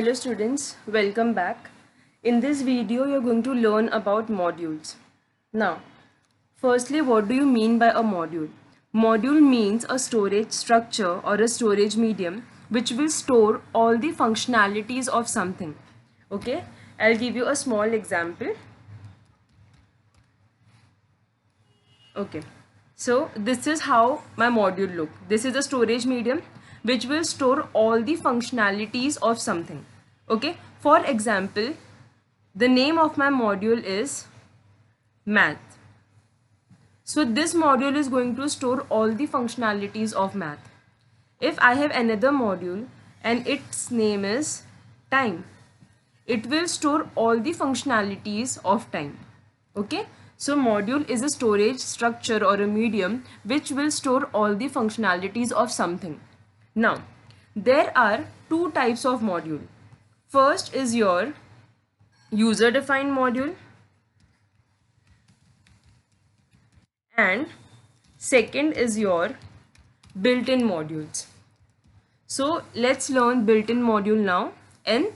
Hello students, welcome back. In this video, you're going to learn about modules. Now, firstly, what do you mean by a module? Module means a storage structure or a storage medium which will store all the functionalities of something. Okay, I'll give you a small example. Okay, so this is how my module look. This is a storage medium which will store all the functionalities of something. Okay, for example, the name of my module is math. So this module is going to store all the functionalities of math. If I have another module and its name is time, it will store all the functionalities of time. Okay, so module is a storage structure or a medium which will store all the functionalities of something. Now, there are two types of module. First is your user defined module and second is your built-in modules. So let's learn built-in module now, and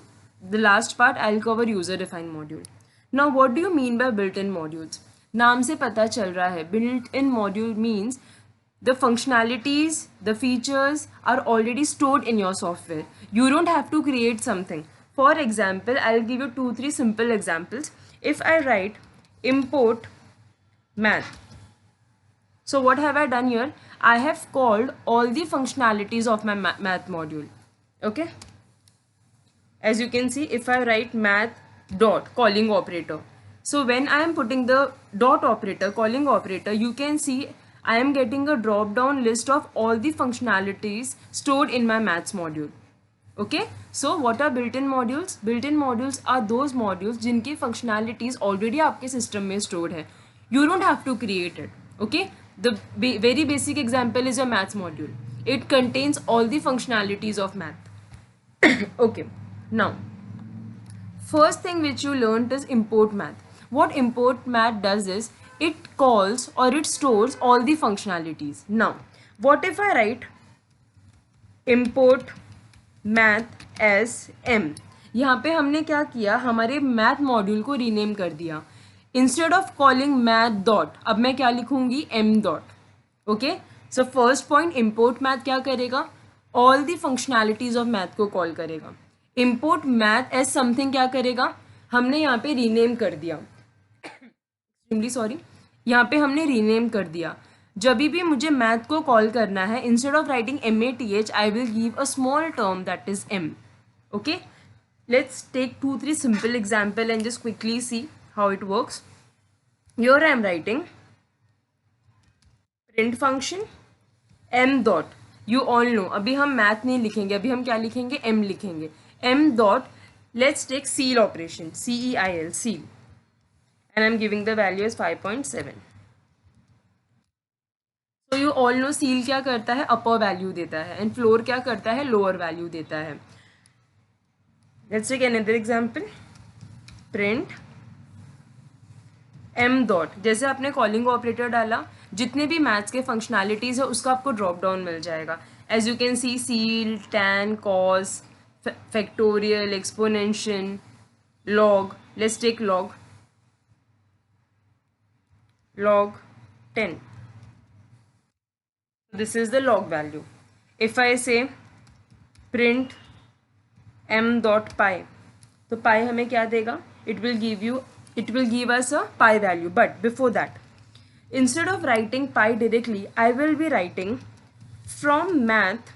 the last part I'll cover user defined module. Now what do you mean by built-in modules? नाम से पता चल रहा है built-in module means the functionalities, the features are already stored in your software. You don't have to create something. For example, I'll give you 2-3 simple examples. If I write import math, so what have I done here? I have called all the functionalities of my math module. Okay. As you can see, if I write math dot calling operator, so when I am putting the dot operator, calling operator, you can see I am getting a drop down list of all the functionalities stored in my maths module. Okay, so what are built-in modules? Built-in modules are those modules जिनकी functionalities already आपके system में stored है. You don't have to create it. Okay, the very basic example is your maths module. It contains all the functionalities of math. Okay, now first thing which you learned is import math. What import math does is it calls or it stores all the functionalities. Now what if I write import math as m? यहाँ पे हमने क्या किया, हमारे math module को rename कर दिया. Instead of calling math dot, अब मैं क्या लिखूंगी m dot. Okay, so first point import math क्या करेगा, all the functionalities of math को कॉल करेगा. इम्पोर्ट मैथ एज समथिंग क्या करेगा, हमने यहाँ पे रीनेम कर दिया. एक्सट्रीमली सॉरी, यहाँ पे हमने रीनेम कर दिया. जब भी मुझे मैथ को कॉल करना है, instead of writing MATH I will give a small term that is m. Okay, let's take 2-3 simple example and just quickly see how it works. Here I am writing print function m dot. You all know, अभी हम math नहीं लिखेंगे, अभी हम क्या लिखेंगे, m लिखेंगे. m dot, let's take seal operation, CEIL, seal, and I'm giving the value as 5.7. So you all know seal क्या करता है, अपर वैल्यू देता है, and floor क्या करता है, लोअर वैल्यू देता है. Let's take another example. Print m dot, जैसे आपने कॉलिंग ऑपरेटर डाला, जितने भी मैथ्स के फंक्शनैलिटीज है उसका आपको ड्रॉप डाउन मिल जाएगा. As you can see sin, tan, cos, factorial, exponential, log. Let's take log 10. This is the log value. If I say print m dot pi, तो pi हमें क्या देगा, it will give us a pi value. But before that, instead of writing pi directly, I will be writing from math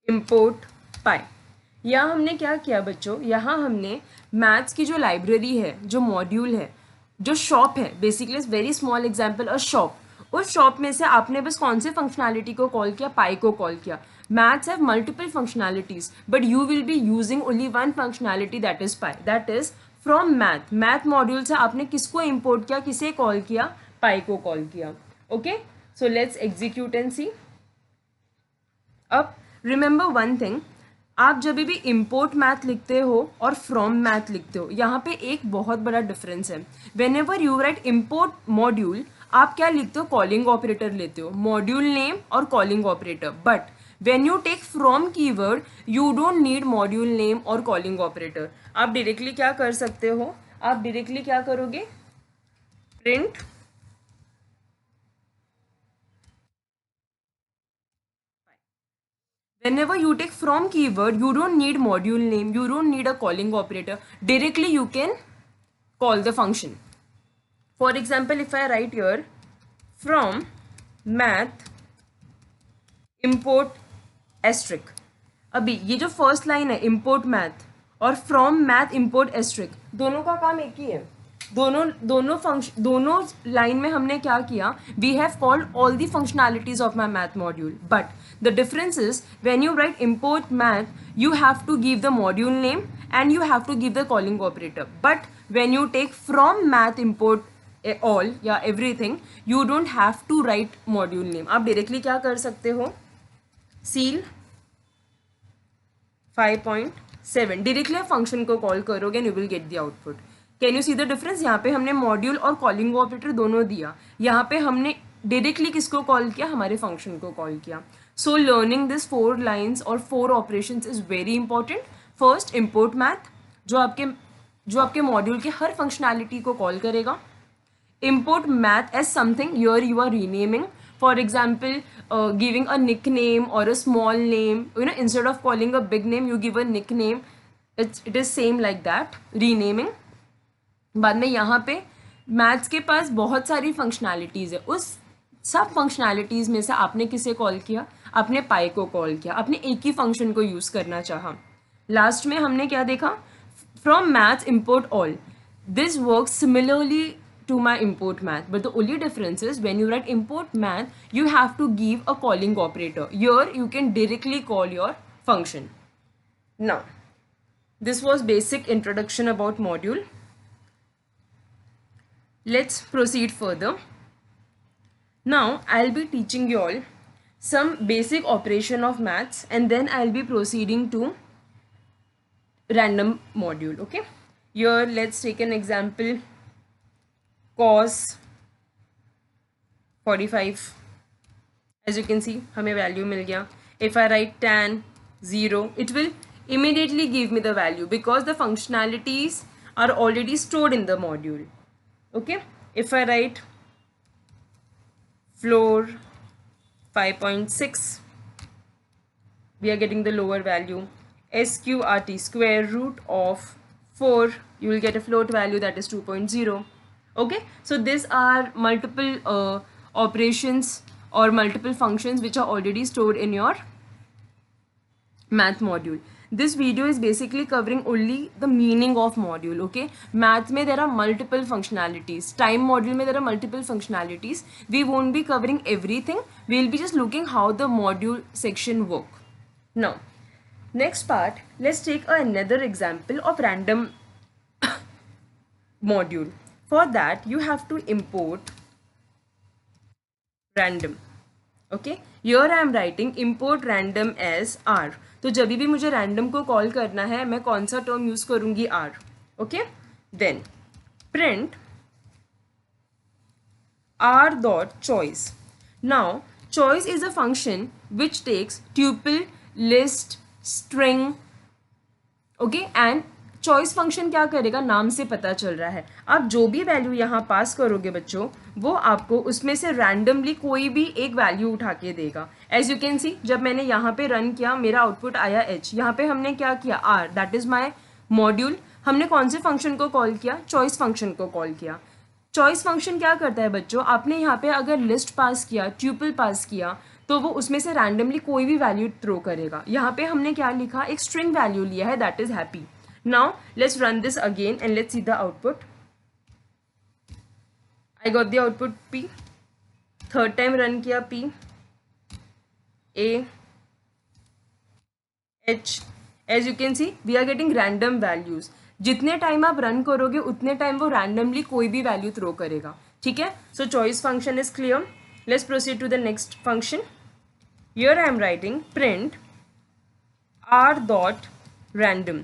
import pi. यहाँ हमने क्या किया बच्चों, यहाँ हमने मैथ्स की जो लाइब्रेरी है, जो मॉड्यूल है, जो शॉप है, basically very small example a shop, उस शॉप में से आपने बस कौन से फंक्शनैलिटी को कॉल किया, पाई को कॉल किया. Maths have multiple functionalities but you will be using only one functionality that is pi. That is from math module से आपने किसको इम्पोर्ट किया, किसे कॉल किया, पाई को कॉल किया. Okay, so let's execute and see. अब रिमेंबर वन थिंग, आप जब भी इम्पोर्ट मैथ लिखते हो और फ्रॉम मैथ लिखते हो, यहाँ पे एक बहुत बड़ा डिफरेंस है. Whenever you write import module, आप क्या लिखते हो, कॉलिंग ऑपरेटर लेते हो, मॉड्यूल नेम और calling operator. But when you take from keyword you don't need module name और कॉलिंग ऑपरेटर. आप डायरेक्टली क्या कर सकते हो, आप डायरेक्टली क्या करोगे, print whenever you take from keyword you don't need module name, you don't need a calling operator, directly you can call the function. For example, if I write here from math import asterisk, अभी ये जो first line है import math और from math import asterisk, दोनों का काम एक ही है. दोनों लाइन में हमने क्या किया, we have called all the functionalities of my math module, but the difference is when you write import math you have to give the module name and you have to give the calling operator, but when you take from math import all या everything you don't have to write module name. आप directly क्या कर सकते हो, ceil 5.7 directly आप function को call करोगे and you will get the output. Can you see the difference, यहाँ पे हमने मॉड्यूल और कॉलिंग ऑपरेटर दोनों दिया, यहाँ पे हमने डायरेक्टली किसको कॉल किया, हमारे फंक्शन को कॉल किया. सो लर्निंग दिस 4 लाइन्स और 4 operations is very important. First import math जो आपके मॉड्यूल के हर फंक्शनैलिटी को कॉल करेगा. Import math as something your you are renaming, for example giving a nickname or a small name, you know, instead of calling a big name you give a nickname. It is same like that, renaming. बाद में यहाँ पे maths के पास बहुत सारी functionalities है, उस सब फंक्शनैलिटीज़ में से आपने किसे कॉल किया, आपने पाई को कॉल किया, आपने एक ही फंक्शन को यूज़ करना चाहा. लास्ट में हमने क्या देखा, from maths import all, this works similarly to my import math, but the only difference is when you write import math you have to give a calling operator. Here you can directly call your function. Now this was basic introduction about module. Let's proceed further. Now I'll be teaching you all some basic operation of maths and then I'll be proceeding to random module. Okay, here let's take an example. cos 45, as you can see हमें value मिल गया. If I write tan 0 it will immediately give me the value because the functionalities are already stored in the module. Okay, if I write floor 5.6 we are getting the lower value. sqrt square root of 4 you will get a float value that is 2.0. Okay, so these are multiple operations or multiple functions which are already stored in your math module. This video is basically covering only the meaning of module. Okay, math में there are multiple functionalities, time module में there are multiple functionalities. We won't be covering everything, we will be just looking how the module section work. Now next part, let's take another example of random module. For that you have to import random. Okay, here I am writing import random as r. तो जब भी मुझे random को call करना है मैं कौन सा टर्म यूज करूंगी, r. Okay, then print r dot choice. Now choice is a function which takes tuple, list, string. Okay, and choice function क्या करेगा, नाम से पता चल रहा है. आप जो भी वैल्यू यहाँ पास करोगे बच्चों वो आपको उसमें से रैंडमली कोई भी एक वैल्यू उठा के देगा. एज यू कैन सी जब मैंने यहाँ पे रन किया मेरा आउटपुट आया h. यहाँ पे हमने क्या किया, r, that is my module. हमने कौन से फंक्शन को कॉल किया, चॉइस फंक्शन को कॉल किया. चॉइस फंक्शन क्या करता है बच्चों, आपने यहाँ पे अगर लिस्ट पास किया, ट्यूपल पास किया तो वो उसमें से रैंडमली कोई भी वैल्यू थ्रो करेगा. यहाँ पे हमने क्या लिखा, एक स्ट्रिंग वैल्यू लिया है that is happy. Now let's run this again and let's see the output. I got the output P. Third time run किया P, A, H. As you can see we are getting random values. जितने time आप run करोगे उतने time वो randomly कोई भी value throw करेगा. ठीक है, so choice function is clear. Let's proceed to the next function. Here I am writing print r dot random.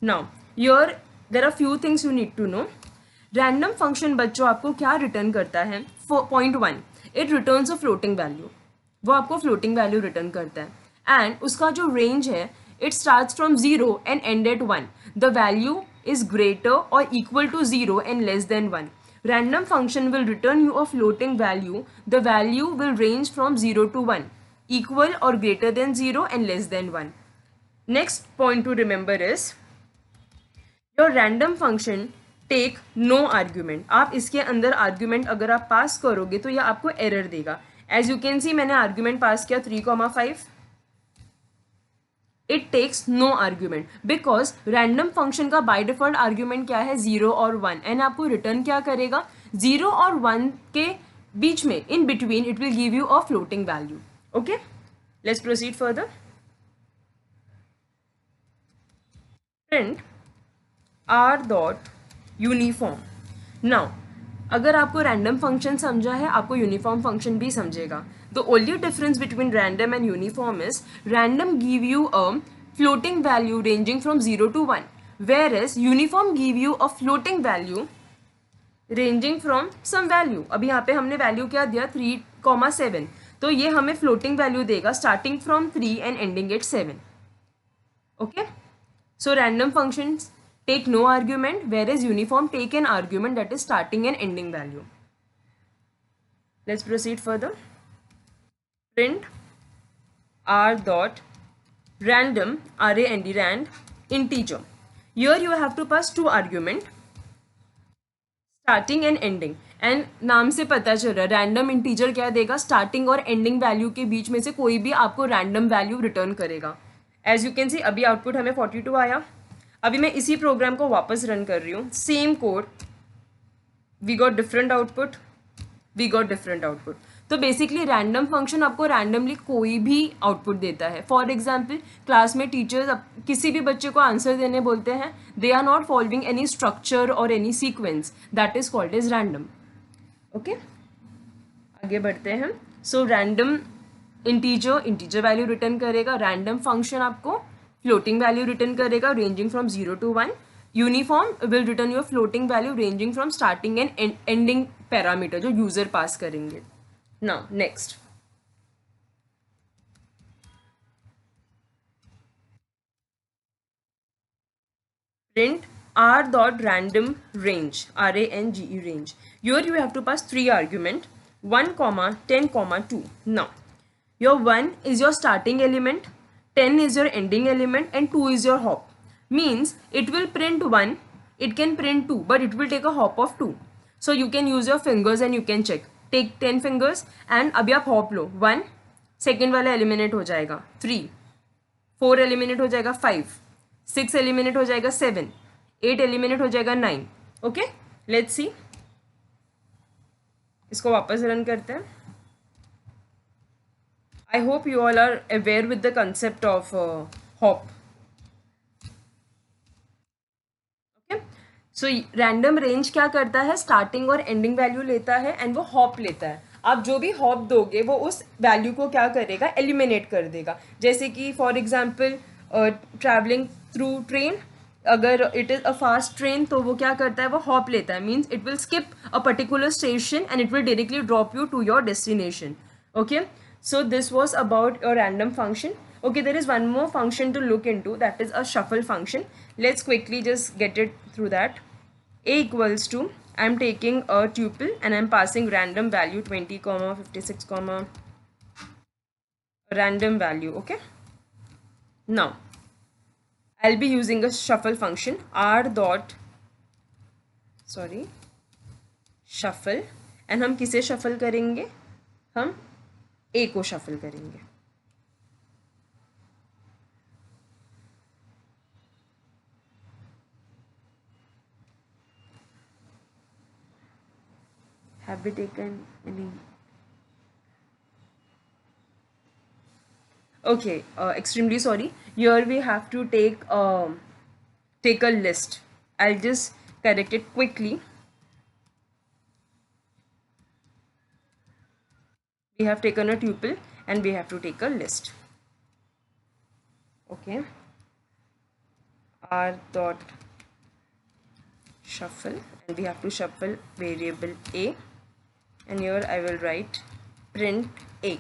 Now here there are few things you need to know. Random function बच्चों आपको क्या return करता है, point 1 it returns a floating value. वो आपको floating value return करता है। And उसका जो रेंज है it starts from 0 and end at 1। The value is greater और equal to 0 and less than 1। Random function will return you a floating value. The value will range from 0 to 1, equal or greater than 0 and less than 1. Next point to remember is your random function take no argument. आप इसके अंदर argument अगर आप पास करोगे तो यह आपको error देगा. As you can see मैंने argument पास किया 3,5. It takes no argument because random function का by default argument क्या है 0 और 1 and आपको return क्या करेगा 0 और 1 के बीच में in between it will give you a floating value. Okay, let's proceed further. Print r dot uniform. Now अगर आपको random function समझा है आपको uniform function भी समझेगा. The only difference between random and uniform is random give you a floating value ranging from 0 to 1, whereas uniform give you a floating value ranging from some value. अभी यहाँ पे हमने value क्या दिया 3,7, तो ये हमें floating value देगा starting from 3 and ending at 7. Okay, so random functions take no argument, whereas uniform take an argument, that is starting and ending value. Let's proceed further. Print r dot random, rand, rand, integer. Here you have to pass two argument, starting and ending. And नाम से पता चल रहा है random integer क्या देगा, starting और ending value के बीच में से कोई भी आपको रैंडम वैल्यू रिटर्न करेगा. एज यू कैन सी अभी आउटपुट हमें 42 आया. अभी मैं इसी प्रोग्राम को वापस रन कर रही हूँ, same code, we got different output, we got different output. तो बेसिकली रैंडम फंक्शन आपको रैंडमली कोई भी आउटपुट देता है. फॉर एग्जाम्पल क्लास में टीचर्स किसी भी बच्चे को आंसर देने बोलते हैं, they are not following any structure और any sequence, that is called as random. Okay, आगे बढ़ते हैं. So random integer value return करेगा, रैंडम फंक्शन आपको फ्लोटिंग वैल्यू रिटर्न करेगा ranging from 0 to 1. Uniform will return your floating value ranging from starting and ending parameter जो user पास करेंगे. Now next, print r dot random range, range, range. Here you have to pass three argument, 1 comma 10 comma 2. Now your 1 is your starting element, 10 is your ending element and 2 is your hop. Means it will print 1, it can print 2, but it will take a hop of 2. So you can use your fingers and you can check. Take 10 fingers and अभी आप hop लो, 1 second वाला eliminate हो जाएगा, 3 4 eliminate हो जाएगा, 5 6 eliminate हो जाएगा, 7 8 eliminate हो जाएगा, 9. ओके, लेट्स सी, इसको वापस रन करते हैं. I hope you all are aware with the concept of hop. Okay, so random range क्या करता है, starting और ending value लेता है and वो hop लेता है. आप जो भी हॉप दोगे वो उस वैल्यू को क्या करेगा, एलिमिनेट कर देगा. जैसे कि for example travelling through train, अगर it is a fast train तो वो क्या करता है, वो हॉप लेता है. Means it will skip a particular station and it will directly drop you to your destination. Okay, so this was about a random function. Okay, there is one more function to look into, that is a shuffle function. Let's quickly just get it through that. A equals to, I am taking a tuple and I am passing random value 20 comma 56 comma random value. Okay, now I'll be using a shuffle function, r dot shuffle, and हम किसे shuffle करेंगे, हम ए को shuffle करेंगे. Have we taken any? Okay, extremely sorry. Here we have to take a list. I'll just correct it quickly. We have taken a tuple and we have to take a list. Okay, r dot shuffle, and we have to shuffle variable a, and here I will write print a.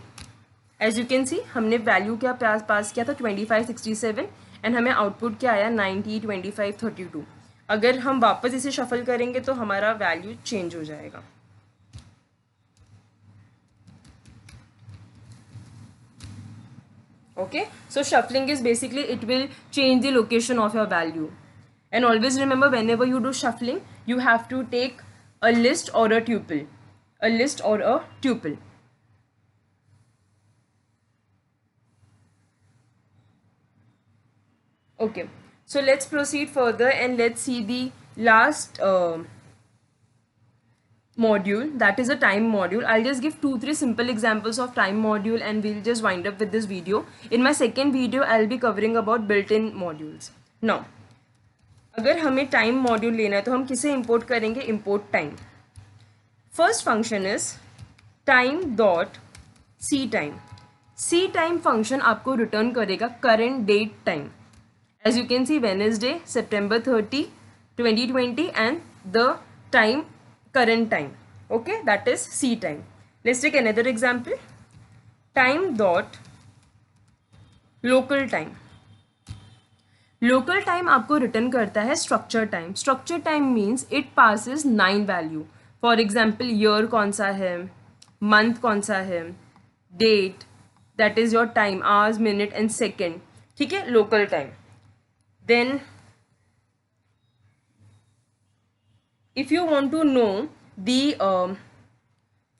As you can see हमने value क्या पास किया था 25 67 and हमें output क्या आया 90 25 32। अगर हम वापस इसे शफल करेंगे तो हमारा वैल्यू चेंज हो जाएगा। Okay, so shuffling is basically it will change the location of your value. And always remember, whenever you do shuffling, you have to take a list or a tuple. A list or a tuple. Okay, so let's proceed further and let's see the last module, that is a time module. I'll just give 2-3 simple examples of time module and we'll just wind up with this video. In my second video, I'll be covering about built-in modules. Now, अगर हमें time module लेना है तो हम किसे import करेंगे? Import time. First function is time dot c time. C time function आपको return करेगा current date time. As you can see Wednesday September 30 2020 and the time current time. Okay, that is C time. Let's take another example. Time dot local time. Local time आपको return करता है structure time. Structure time means it passes 9 value. For example year कौन सा है, month कौन सा है, date, that is your time, hours, minute and second. ठीक है, local time. Then if you want to know the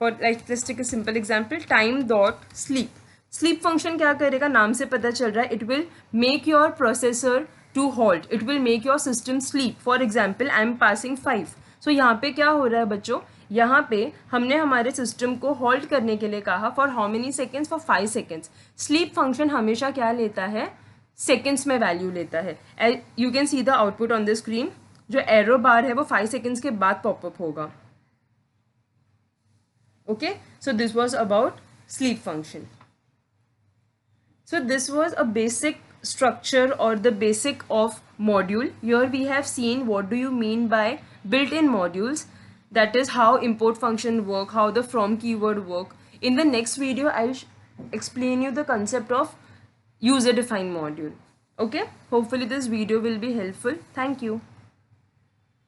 for like let's take a simple example, time dot sleep. sleep function क्या करेगा? नाम से पता चल रहा है, it will make your processor to halt, it will make your system sleep. for example I am passing 5. so यहाँ पे क्या हो रहा है बच्चों? यहाँ पे हमने हमारे सिस्टम को होल्ड करने के लिए कहा for how many seconds? For 5 seconds. Sleep function हमेशा क्या लेता है? सेकेंड्स में वैल्यू लेता है. You can see the output on the screen. जो एरो बार है वो 5 सेकेंड्स के बाद पॉपअप होगा. Okay, so this was about sleep function. So this was a basic structure or the basic of module. Here we have seen what do you mean by built-in modules, that is how import function work, how the from keyword work. In the next video I'll explain you the concept of user defined module. Okay, hopefully this video will be helpful. Thank you.